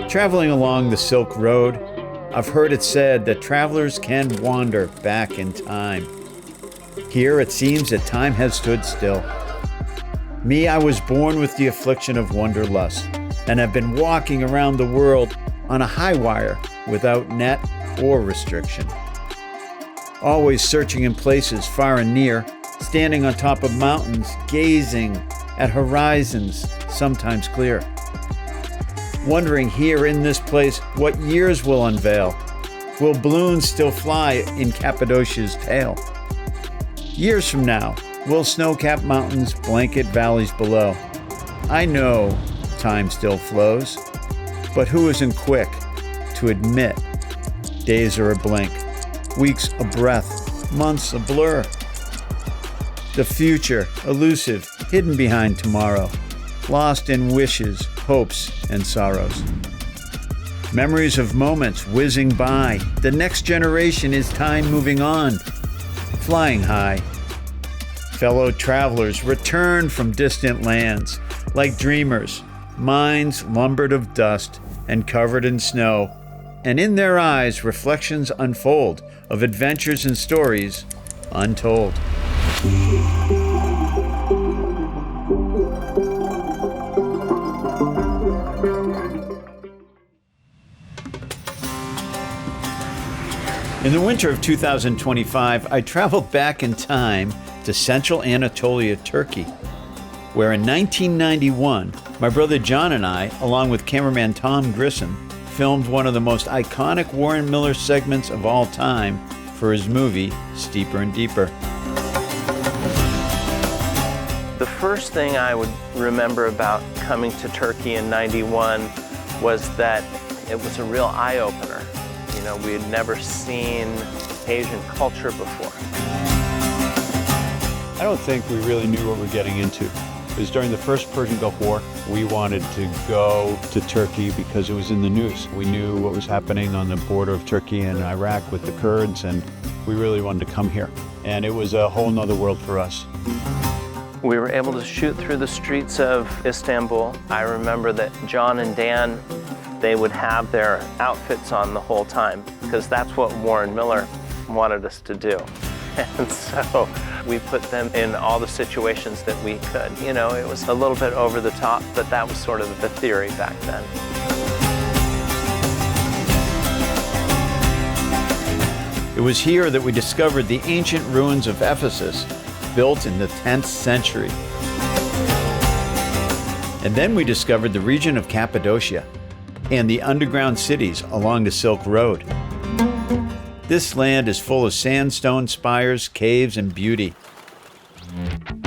Traveling along the Silk Road, I've heard it said that travelers can wander back in time. Here it seems that time has stood still. Me, I was born with the affliction of wanderlust, and have been walking around the world on a high wire without net or restriction. Always searching in places far and near, standing on top of mountains, gazing at horizons sometimes clear. Wondering here in this place what years will unveil. Will balloons still fly in Cappadocia's tail? Years from now, will snow-capped mountains blanket valleys below? I know time still flows, but who isn't quick to admit days are a blink, weeks a breath, months a blur? The future, elusive, hidden behind tomorrow, lost in wishes, hopes, and sorrows. Memories of moments whizzing by. The next generation is time moving on, flying high. Fellow travelers return from distant lands, like dreamers, minds lumbered of dust and covered in snow, and in their eyes reflections unfold of adventures and stories untold. In the winter of 2025, I traveled back in time to central Anatolia, Turkey, where in 1991, my brother John and I, along with cameraman Tom Grissom, filmed one of the most iconic Warren Miller segments of all time for his movie, Steeper and Deeper. The first thing I would remember about coming to Turkey in '91 was that it was a real eye-opener. You know, we had never seen Asian culture before. I don't think we really knew what we were getting into. It was during the first Persian Gulf War. We wanted to go to Turkey because it was in the news. We knew what was happening on the border of Turkey and Iraq with the Kurds, and we really wanted to come here. And it was a whole nother world for us. We were able to shoot through the streets of Istanbul. I remember that John and Dan, they would have their outfits on the whole time because that's what Warren Miller wanted us to do. And so we put them in all the situations that we could. You know, it was a little bit over the top, but that was sort of the theory back then. It was here that we discovered the ancient ruins of Ephesus, built in the 10th century. And then we discovered the region of Cappadocia and the underground cities along the Silk Road. This land is full of sandstone spires, caves, and beauty.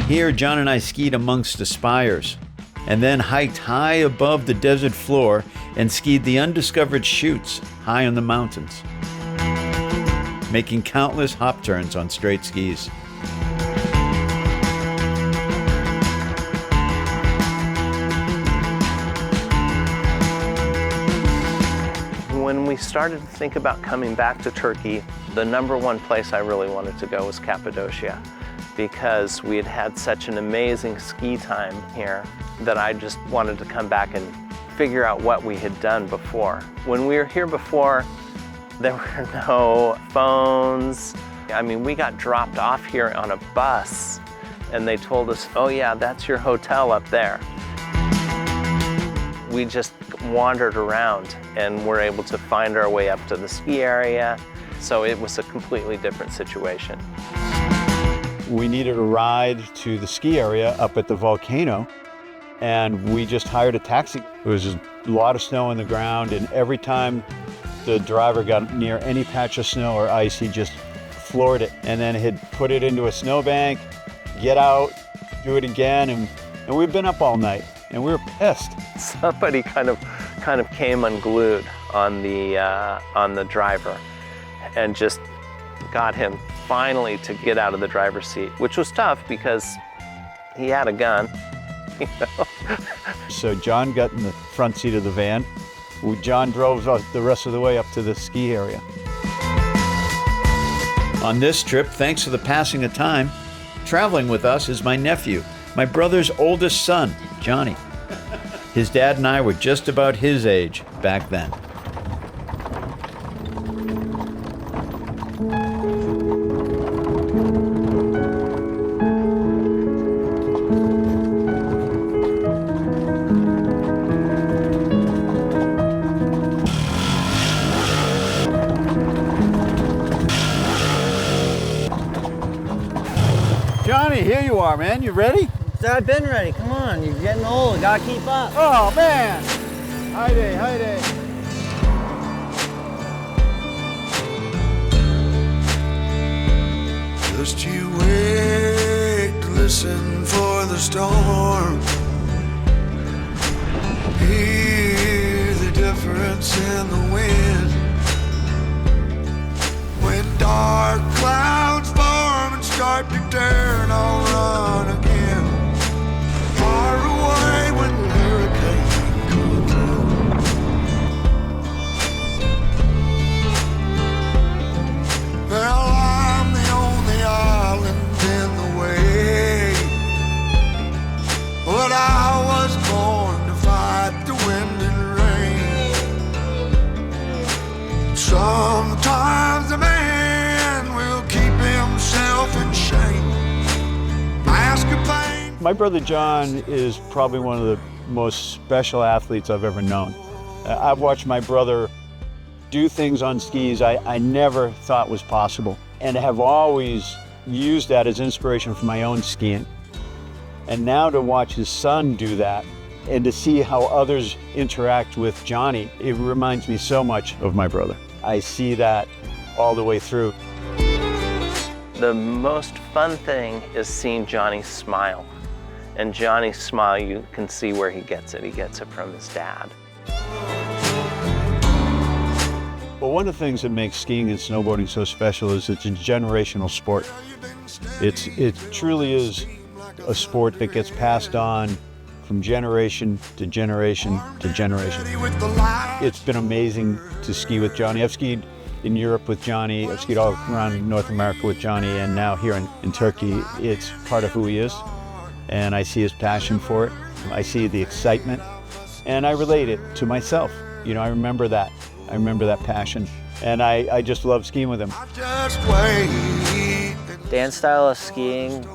Here, John and I skied amongst the spires, and then hiked high above the desert floor and skied the undiscovered chutes high on the mountains, making countless hop turns on straight skis. When we started to think about coming back to Turkey, the number one place I really wanted to go was Cappadocia because we had had such an amazing ski time here that I just wanted to come back and figure out what we had done before. When we were here before, there were no phones. I mean, we got dropped off here on a bus and they told us, oh yeah, that's your hotel up there. We just wandered around and were able to find our way up to the ski area. So it was a completely different situation. We needed a ride to the ski area up at the volcano, and we just hired a taxi. It was a lot of snow on the ground, and every time the driver got near any patch of snow or ice, he just floored it, and then he'd put it into a snowbank, get out, do it again, and we'd been up all night, and we were pissed. Somebody kind of came unglued on the driver and just got him finally to get out of the driver's seat, which was tough because he had a gun. You know? So John got in the front seat of the van. John drove us the rest of the way up to the ski area. On this trip, thanks to the passing of time, traveling with us is my nephew, my brother's oldest son, Johnny. His dad and I were just about his age back then. Johnny, here you are, man. You ready? I've been ready. Come on, you're getting old. Gotta keep up. Oh, man. Hi day, hi day. Just you wait to listen for the storm. Hear the difference in the wind. When dark clouds form and start to turn, I'll run again. Far away when the hurricane comes in. Well, I'm the only island in the way, but I was born to fight the wind and rain. Sometimes a man will keep himself in shame. Mask of pain. My brother John is probably one of the most special athletes I've ever known. I've watched my brother do things on skis I never thought was possible, and have always used that as inspiration for my own skiing. And now to watch his son do that and to see how others interact with Johnny, it reminds me so much of my brother. I see that all the way through. The most fun thing is seeing Johnny smile. And Johnny's smile, you can see where he gets it. He gets it from his dad. Well, one of the things that makes skiing and snowboarding so special is it's a generational sport. It truly is a sport that gets passed on from generation to generation to generation. It's been amazing to ski with Johnny. I've skied in Europe with Johnny, I've skied all around North America with Johnny, and now here in Turkey, it's part of who he is. And I see his passion for it. I see the excitement, and I relate it to myself. You know, I remember that. I remember that passion, and I just love skiing with him. Dan's style of skiing,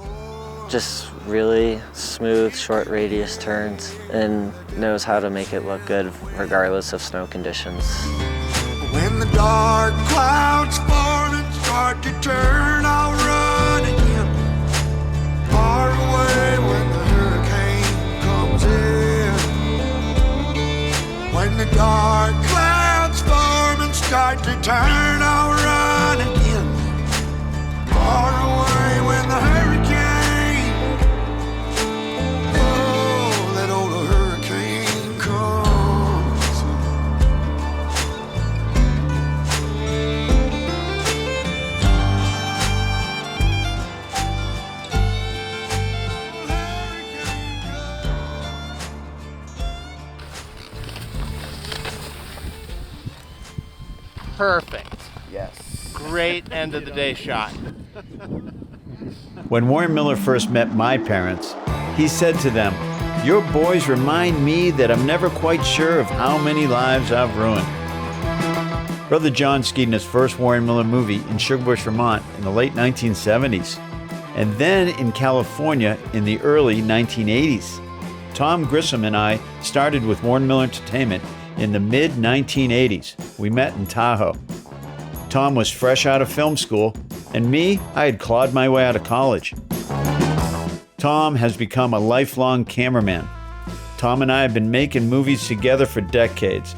just really smooth, short radius turns, and knows how to make it look good regardless of snow conditions. When the dark clouds form and start to turn, I'll run again. Far away when the hurricane comes in. When the dark clouds form and start to turn, I'll run again. Far away when the hurricane, oh, that old hurricane comes. Perfect. Yes. Great end of the day shot. When Warren Miller first met my parents, he said to them, "Your boys remind me that I'm never quite sure of how many lives I've ruined." Brother John skied in his first Warren Miller movie in Sugar Bush, Vermont in the late 1970s, and then in California in the early 1980s. Tom Grissom and I started with Warren Miller Entertainment in the mid-1980s. We met in Tahoe. Tom was fresh out of film school, and me, I had clawed my way out of college. Tom has become a lifelong cameraman. Tom and I have been making movies together for decades,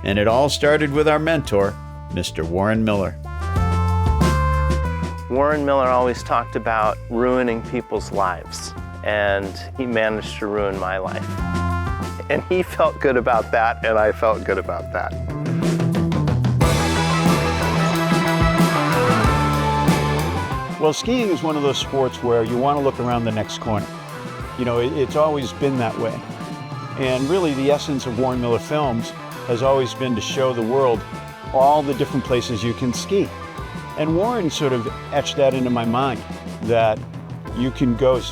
and it all started with our mentor, Mr. Warren Miller. Warren Miller always talked about ruining people's lives, and he managed to ruin my life. And he felt good about that, and I felt good about that. Well, skiing is one of those sports where you want to look around the next corner. You know, it's always been that way. And really the essence of Warren Miller Films has always been to show the world all the different places you can ski. And Warren sort of etched that into my mind, that you can go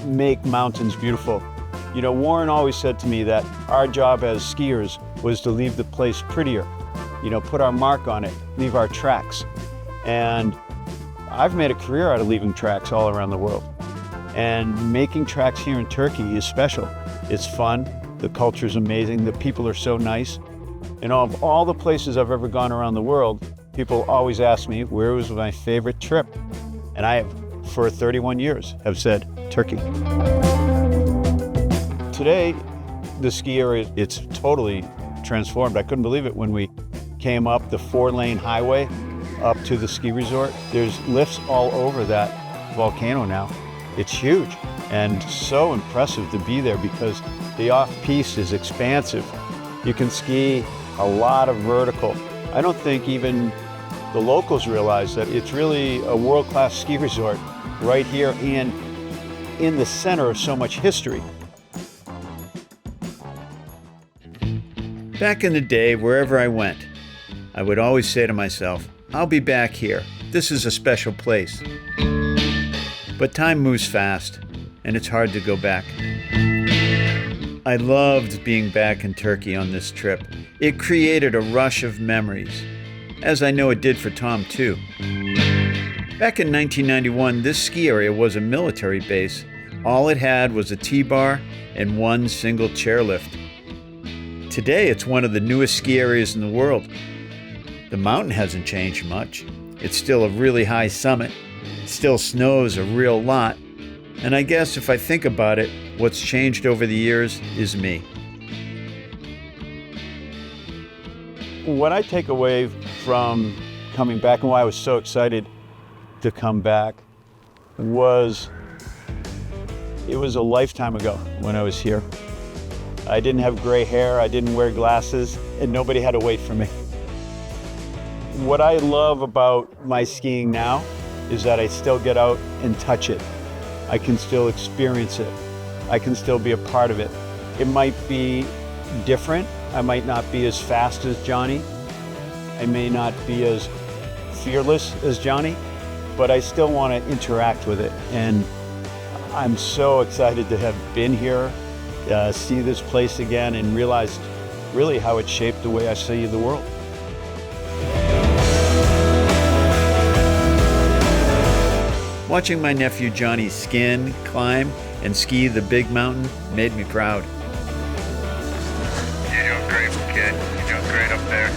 make mountains beautiful You know, Warren always said to me that our job as skiers was to leave the place prettier, you know, put our mark on it, leave our tracks. And I've made a career out of leaving tracks all around the world. And making tracks here in Turkey is special. It's fun, the culture's amazing, the people are so nice. And of all the places I've ever gone around the world, people always ask me, where was my favorite trip? And I have, for 31 years, have said, Turkey. Today, the ski area, it's totally transformed. I couldn't believe it when we came up the 4-lane highway up to the ski resort. There's lifts all over that volcano now. It's huge and so impressive to be there because the off-piste is expansive. You can ski a lot of vertical. I don't think even the locals realize that it's really a world-class ski resort right here and in the center of so much history. Back in the day, wherever I went, I would always say to myself, I'll be back here. This is a special place. But time moves fast, and it's hard to go back. I loved being back in Turkey on this trip. It created a rush of memories, as I know it did for Tom too. Back in 1991, this ski area was a military base. All it had was a T-bar and one single chairlift. Today, it's one of the newest ski areas in the world. The mountain hasn't changed much. It's still a really high summit. It still snows a real lot. And I guess if I think about it, what's changed over the years is me. What I take away from coming back and why I was so excited to come back was it was a lifetime ago when I was here. I didn't have gray hair, I didn't wear glasses, and nobody had to wait for me. What I love about my skiing now is that I still get out and touch it. I can still experience it. I can still be a part of it. It might be different. I might not be as fast as Johnny. I may not be as fearless as Johnny, but I still want to interact with it. And I'm so excited to have been here, see this place again, and realize really how it shaped the way I see the world. Watching my nephew Johnny skin, climb, and ski the big mountain made me proud. You're doing great, kid. You're doing great up there.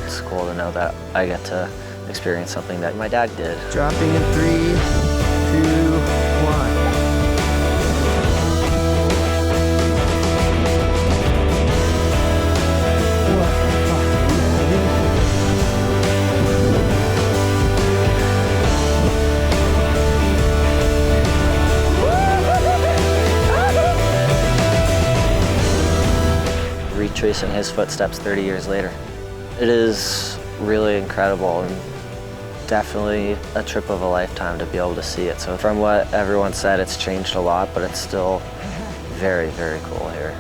It's cool to know that I get to experience something that my dad did. Dropping in 3, 2, 1. Retracing his footsteps 30 years later. It is really incredible and definitely a trip of a lifetime to be able to see it. So from what everyone said, it's changed a lot, but it's still very, very cool here.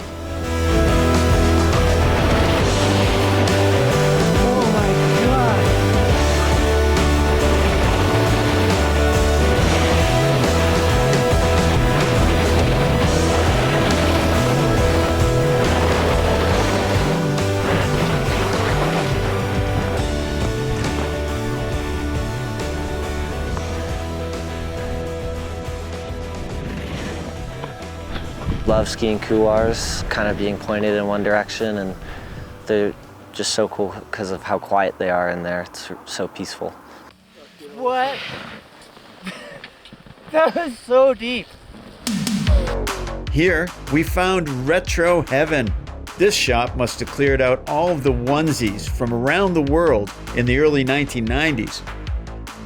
Love skiing couloirs, kind of being pointed in one direction, and they're just so cool because of how quiet they are in there. It's so peaceful. What? That was so deep. Here, we found retro heaven. This shop must have cleared out all of the onesies from around the world in the early 1990s.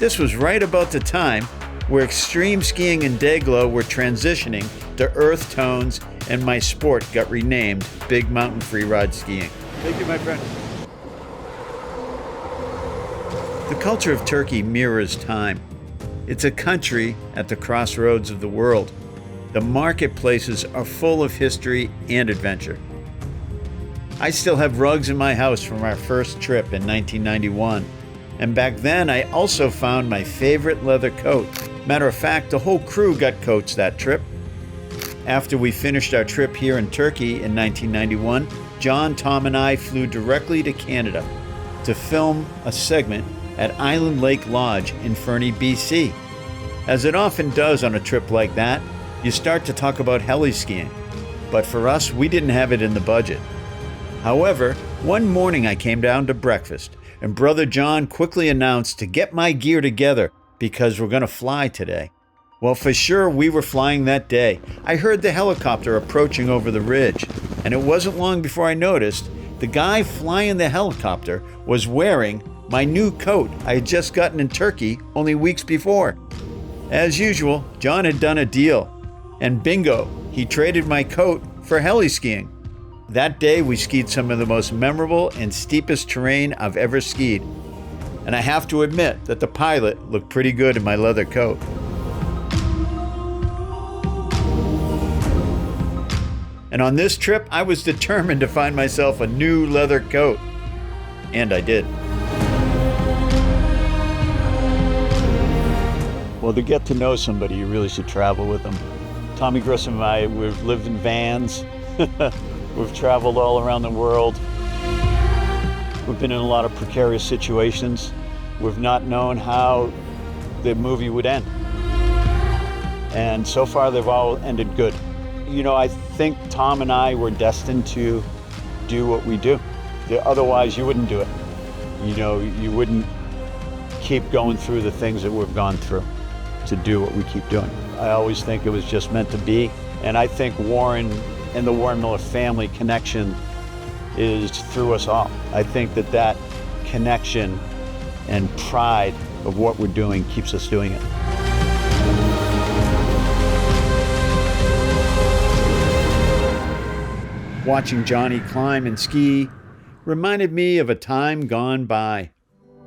This was right about the time where extreme skiing and Dayglow were transitioning to earth tones, and my sport got renamed Big Mountain Freeride Skiing. Thank you, my friend. The culture of Turkey mirrors time. It's a country at the crossroads of the world. The marketplaces are full of history and adventure. I still have rugs in my house from our first trip in 1991. And back then, I also found my favorite leather coat. Matter of fact, the whole crew got coats that trip. After we finished our trip here in Turkey in 1991, John, Tom, and I flew directly to Canada to film a segment at Island Lake Lodge in Fernie, BC. As it often does on a trip like that, you start to talk about heli skiing. But for us, we didn't have it in the budget. However, one morning I came down to breakfast, and Brother John quickly announced to get my gear together because we're going to fly today. Well, for sure, we were flying that day. I heard the helicopter approaching over the ridge, and it wasn't long before I noticed the guy flying the helicopter was wearing my new coat I had just gotten in Turkey only weeks before. As usual, John had done a deal, and bingo, he traded my coat for heli skiing. That day, we skied some of the most memorable and steepest terrain I've ever skied, and I have to admit that the pilot looked pretty good in my leather coat. And on this trip, I was determined to find myself a new leather coat. And I did. Well, to get to know somebody, you really should travel with them. Tommy Grissom and I, we've lived in vans. We've traveled all around the world. We've been in a lot of precarious situations. We've not known how the movie would end. And so far, they've all ended good. You know, I think Tom and I were destined to do what we do. Otherwise, you wouldn't do it. You know, you wouldn't keep going through the things that we've gone through to do what we keep doing. I always think it was just meant to be. And I think Warren and the Warren Miller family connection is through us all. I think that that connection and pride of what we're doing keeps us doing it. Watching Johnny climb and ski reminded me of a time gone by.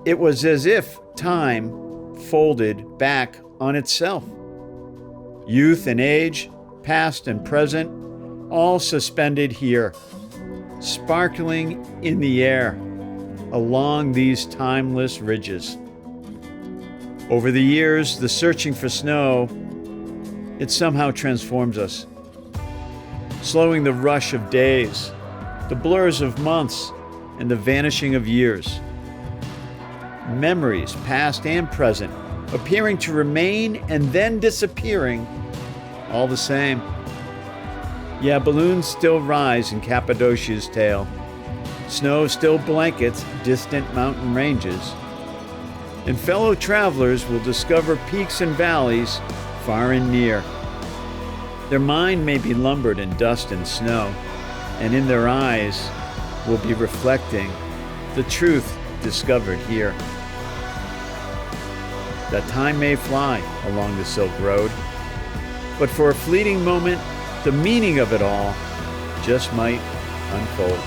It was as if time folded back on itself. Youth and age, past and present, all suspended here, sparkling in the air along these timeless ridges. Over the years, the searching for snow, it somehow transforms us, slowing the rush of days, the blurs of months, and the vanishing of years. Memories, past and present, appearing to remain and then disappearing, all the same. Yeah, balloons still rise in Cappadocia's tail. Snow still blankets distant mountain ranges. And fellow travelers will discover peaks and valleys far and near. Their mind may be lumbered in dust and snow, and in their eyes will be reflecting the truth discovered here. That time may fly along the Silk Road, but for a fleeting moment, the meaning of it all just might unfold.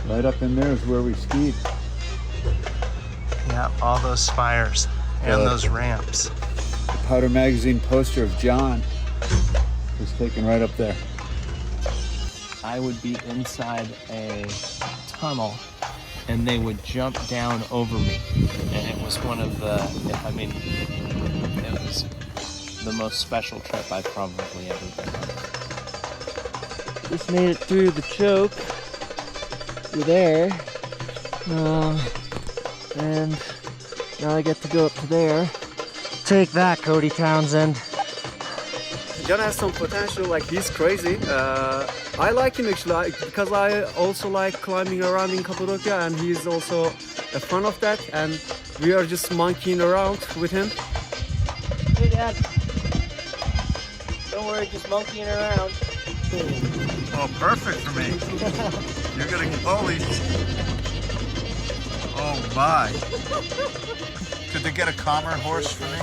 Right up in there is where we skied. Yeah, all those spires and those ramps. The Powder Magazine poster of John was taken right up there. I would be inside a tunnel and they would jump down over me. And it was one of the, it was the most special trip I've probably ever been on. Just made it through the choke. We're there. And now I get to go up to there. Take that, Cody Townsend. John has some potential, like he's crazy. I like him actually because I also like climbing around in Cappadocia and he's also a fan of that, and we are just monkeying around with him. Hey Dad. Don't worry, just monkeying around. Oh, perfect for me. You're gonna, holy. Oh my. Could they get a calmer horse for me?